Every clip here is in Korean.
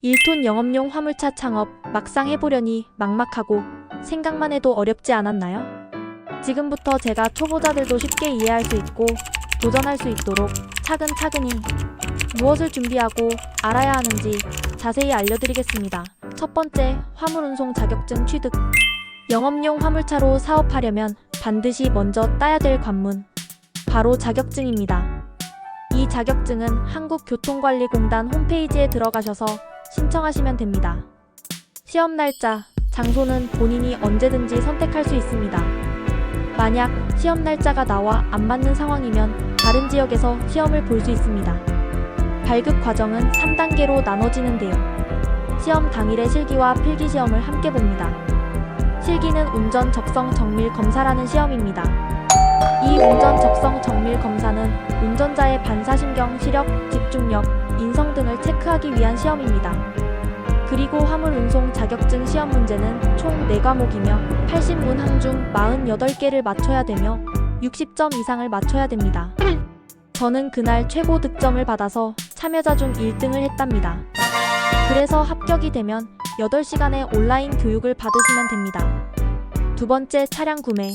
1톤 영업용 화물차 창업 막상 해보려니 막막하고 생각만 해도 어렵지 않았나요? 지금부터 제가 초보자들도 쉽게 이해할 수 있고 도전할 수 있도록 차근차근히 무엇을 준비하고 알아야 하는지 자세히 알려드리겠습니다. 첫 번째, 화물운송 자격증 취득. 영업용 화물차로 사업하려면 반드시 먼저 따야 될 관문, 바로 자격증입니다. 이 자격증은 한국교통관리공단 홈페이지에 들어가셔서 신청하시면 됩니다. 시험 날짜, 장소는 본인이 언제든지 선택할 수 있습니다. 만약 시험 날짜가 나와 안 맞는 상황이면 다른 지역에서 시험을 볼 수 있습니다. 발급 과정은 3단계로 나눠지는데요. 시험 당일에 실기와 필기 시험을 함께 봅니다. 실기는 운전 적성 정밀 검사라는 시험입니다. 이 운전 적성 정밀 검사는 운전자의 반사신경, 시력, 집중력, 인성 등을 체크하기 위한 시험입니다. 그리고 화물운송 자격증 시험 문제는 총 4과목이며 80문항 중 48개를 맞춰야 되며 60점 이상을 맞춰야 됩니다. 저는 그날 최고 득점을 받아서 참여자 중 1등을 했답니다. 그래서 합격이 되면 8시간의 온라인 교육을 받으시면 됩니다. 두 번째, 차량 구매.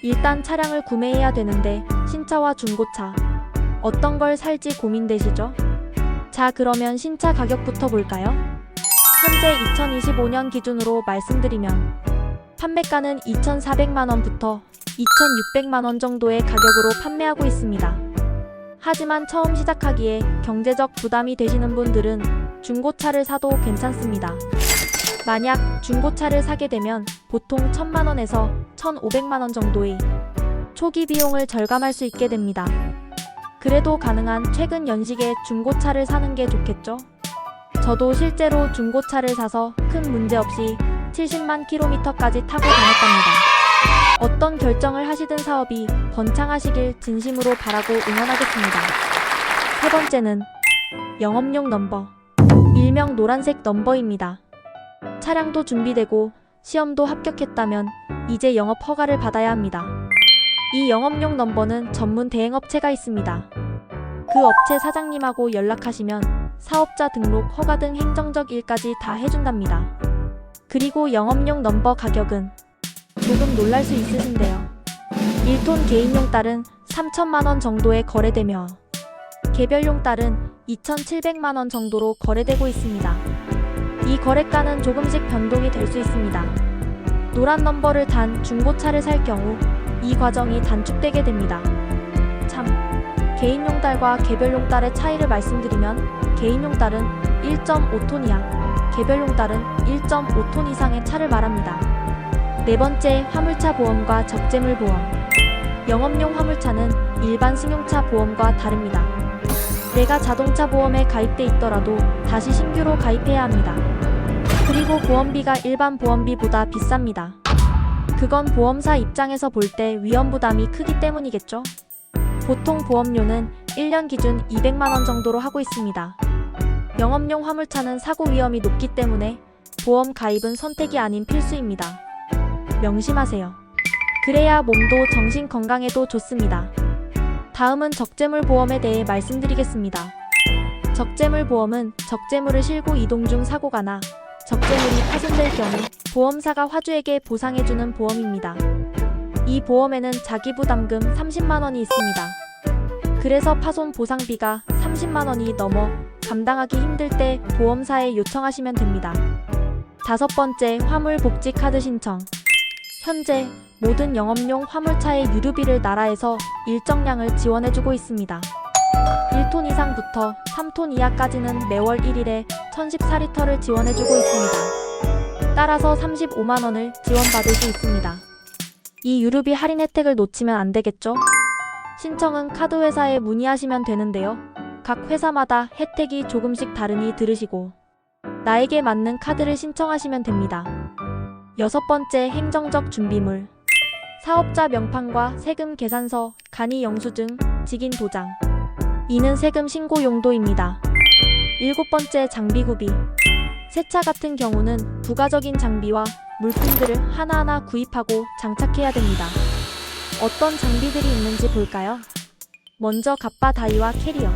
일단 차량을 구매해야 되는데 신차와 중고차 어떤 걸 살지 고민되시죠? 자, 그러면 신차 가격부터 볼까요? 현재 2025년 기준으로 말씀드리면 판매가는 2,400만원부터 2,600만원 정도의 가격으로 판매하고 있습니다. 하지만 처음 시작하기에 경제적 부담이 되시는 분들은 중고차를 사도 괜찮습니다. 만약 중고차를 사게 되면 보통 1,000만원에서 1,500만원 정도의 초기 비용을 절감할 수 있게 됩니다. 그래도 가능한 최근 연식의 중고차를 사는 게 좋겠죠? 저도 실제로 중고차를 사서 큰 문제 없이 70만 km까지 타고 다녔답니다. 어떤 결정을 하시든 사업이 번창하시길 진심으로 바라고 응원하겠습니다. 세 번째는 영업용 넘버, 일명 노란색 넘버입니다. 차량도 준비되고 시험도 합격했다면 이제 영업 허가를 받아야 합니다. 이 영업용 넘버는 전문 대행업체가 있습니다. 그 업체 사장님하고 연락하시면 사업자 등록, 허가 등 행정적 일까지 다 해준답니다. 그리고 영업용 넘버 가격은 조금 놀랄 수 있으신데요. 1톤 개인용 딸은 3,000만원 정도에 거래되며 개별용 딸은 2,700만원 정도로 거래되고 있습니다. 이 거래가는 조금씩 변동이 될 수 있습니다. 노란 넘버를 단 중고차를 살 경우 이 과정이 단축되게 됩니다. 참, 개인용 딸과 개별용 딸의 차이를 말씀드리면 개인용 딸은 1.5톤 이하, 개별용 딸은 1.5톤 이상의 차를 말합니다. 네 번째, 화물차 보험과 적재물 보험. 영업용 화물차는 일반 승용차 보험과 다릅니다. 내가 자동차 보험에 가입돼 있더라도 다시 신규로 가입해야 합니다. 그리고 보험비가 일반 보험비보다 비쌉니다. 그건 보험사 입장에서 볼 때 위험 부담이 크기 때문이겠죠? 보통 보험료는 1년 기준 200만원 정도로 하고 있습니다. 영업용 화물차는 사고 위험이 높기 때문에 보험 가입은 선택이 아닌 필수입니다. 명심하세요. 그래야 몸도 정신 건강에도 좋습니다. 다음은 적재물 보험에 대해 말씀드리겠습니다. 적재물 보험은 적재물을 싣고 이동 중 사고가 나 적재물이 파손될 경우 보험사가 화주에게 보상해주는 보험입니다. 이 보험에는 자기부담금 30만원이 있습니다. 그래서 파손 보상비가 30만원이 넘어 감당하기 힘들 때 보험사에 요청하시면 됩니다. 다섯 번째, 화물 복지 카드 신청. 현재 모든 영업용 화물차의 유류비를 나라에서 일정량을 지원해주고 있습니다. 1톤 이상부터 3톤 이하까지는 매월 1일에 1014리터를 지원해주고 있습니다. 따라서 35만원을 지원받을 수 있습니다. 이 유류비 할인 혜택을 놓치면 안 되겠죠? 신청은 카드 회사에 문의하시면 되는데요. 각 회사마다 혜택이 조금씩 다르니 들으시고 나에게 맞는 카드를 신청하시면 됩니다. 여섯 번째, 행정적 준비물. 사업자 명판과 세금 계산서, 간이 영수증, 직인 도장. 이는 세금 신고 용도입니다. 일곱 번째, 장비 구비. 새 차 같은 경우는 부가적인 장비와 물품들을 하나하나 구입하고 장착해야 됩니다. 어떤 장비들이 있는지 볼까요? 먼저 갑바 다이와 캐리어.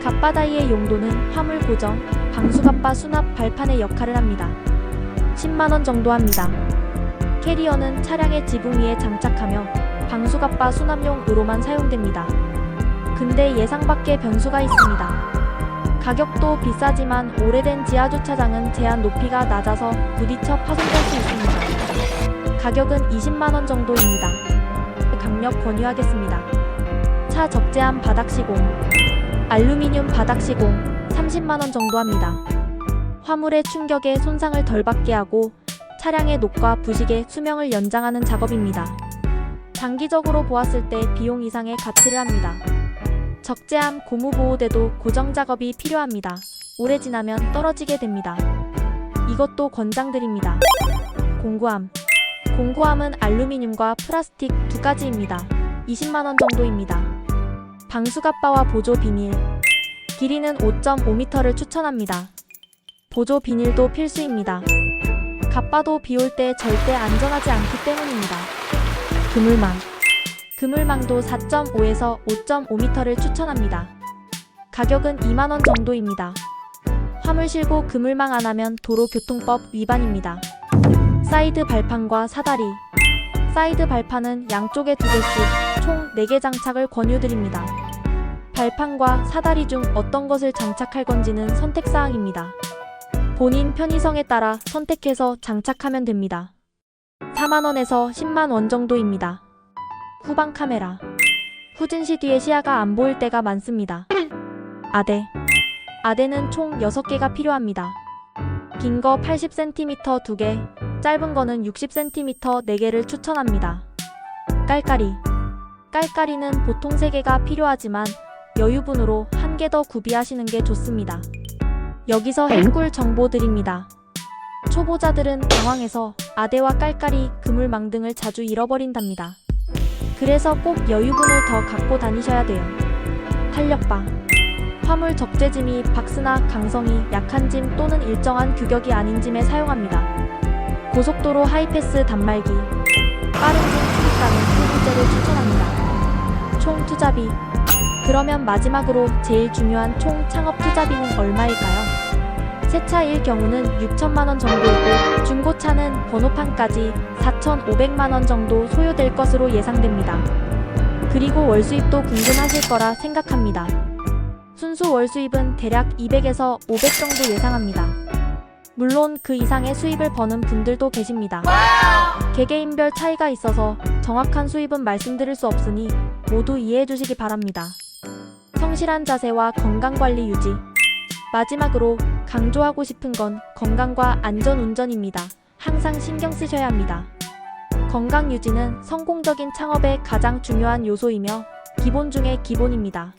갑바 다이의 용도는 화물 고정, 방수갑바 수납 발판의 역할을 합니다. 10만원 정도 합니다. 캐리어는 차량의 지붕 위에 장착하며 방수갑바 수납용으로만 사용됩니다. 근데 예상 밖의 변수가 있습니다. 가격도 비싸지만 오래된 지하주차장은 제한 높이가 낮아서 부딪혀 파손될 수 있습니다. 가격은 20만원 정도입니다. 강력 권유하겠습니다. 차 적재함 바닥 시공, 알루미늄 바닥 시공 30만원 정도 합니다. 화물의 충격에 손상을 덜 받게 하고 차량의 녹과 부식의 수명을 연장하는 작업입니다. 장기적으로 보았을 때 비용 이상의 가치를 합니다. 적재함 고무보호대도 고정 작업이 필요합니다. 오래 지나면 떨어지게 됩니다. 이것도 권장드립니다. 공구함은 알루미늄과 플라스틱 두 가지입니다. 20만원 정도입니다. 방수갑바와 보조 비닐, 길이는 5.5m를 추천합니다. 보조 비닐도 필수입니다. 갑바도 비 올 때 절대 안전하지 않기 때문입니다. 그물망도 4.5에서 5.5m를 추천합니다. 가격은 2만원 정도입니다. 화물 실고 그물망 안 하면 도로교통법 위반입니다. 사이드 발판과 사다리, 사이드 발판은 양쪽에 2개씩 총 4개 장착을 권유드립니다. 발판과 사다리 중 어떤 것을 장착할 건지는 선택사항입니다. 본인 편의성에 따라 선택해서 장착하면 됩니다. 4만원에서 10만원 정도입니다. 후방 카메라, 후진시 뒤에 시야가 안 보일 때가 많습니다. 아대는 총 6개가 필요합니다. 긴 거 80cm 2개, 짧은 거는 60cm 4개를 추천합니다. 깔깔이는 보통 3개가 필요하지만 여유분으로 1개 더 구비하시는 게 좋습니다. 여기서 핵꿀 정보 드립니다. 초보자들은 당황해서 아대와 깔깔이, 그물망 등을 자주 잃어버린답니다. 그래서 꼭 여유분을 더 갖고 다니셔야 돼요. 탄력바, 화물 적재짐이 박스나 강성이 약한 짐 또는 일정한 규격이 아닌 짐에 사용합니다. 고속도로 하이패스 단말기, 빠른 중 출입가는 소분제를 추천합니다. 총 투자비, 그러면 마지막으로 제일 중요한 총 창업 투자비는 얼마일까요? 새 차일 경우는 6천만원 정도이고 중고차는 번호판까지 4,500만원 정도 소요될 것으로 예상됩니다. 그리고 월수입도 궁금하실 거라 생각합니다. 순수 월수입은 대략 200에서 500 정도 예상합니다. 물론 그 이상의 수입을 버는 분들도 계십니다. 개개인별 차이가 있어서 정확한 수입은 말씀드릴 수 없으니 모두 이해해 주시기 바랍니다. 성실한 자세와 건강관리 유지, 마지막으로 강조하고 싶은 건 건강과 안전운전입니다. 항상 신경 쓰셔야 합니다. 건강 유지는 성공적인 창업의 가장 중요한 요소이며 기본 중의 기본입니다.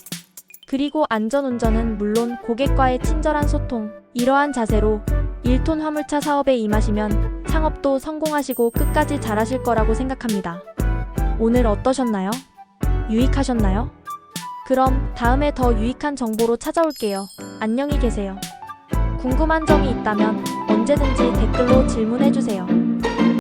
그리고 안전운전은 물론 고객과의 친절한 소통, 이러한 자세로 1톤 화물차 사업에 임하시면 창업도 성공하시고 끝까지 잘하실 거라고 생각합니다. 오늘 어떠셨나요? 유익하셨나요? 그럼 다음에 더 유익한 정보로 찾아올게요. 안녕히 계세요. 궁금한 점이 있다면 언제든지 댓글로 질문해주세요.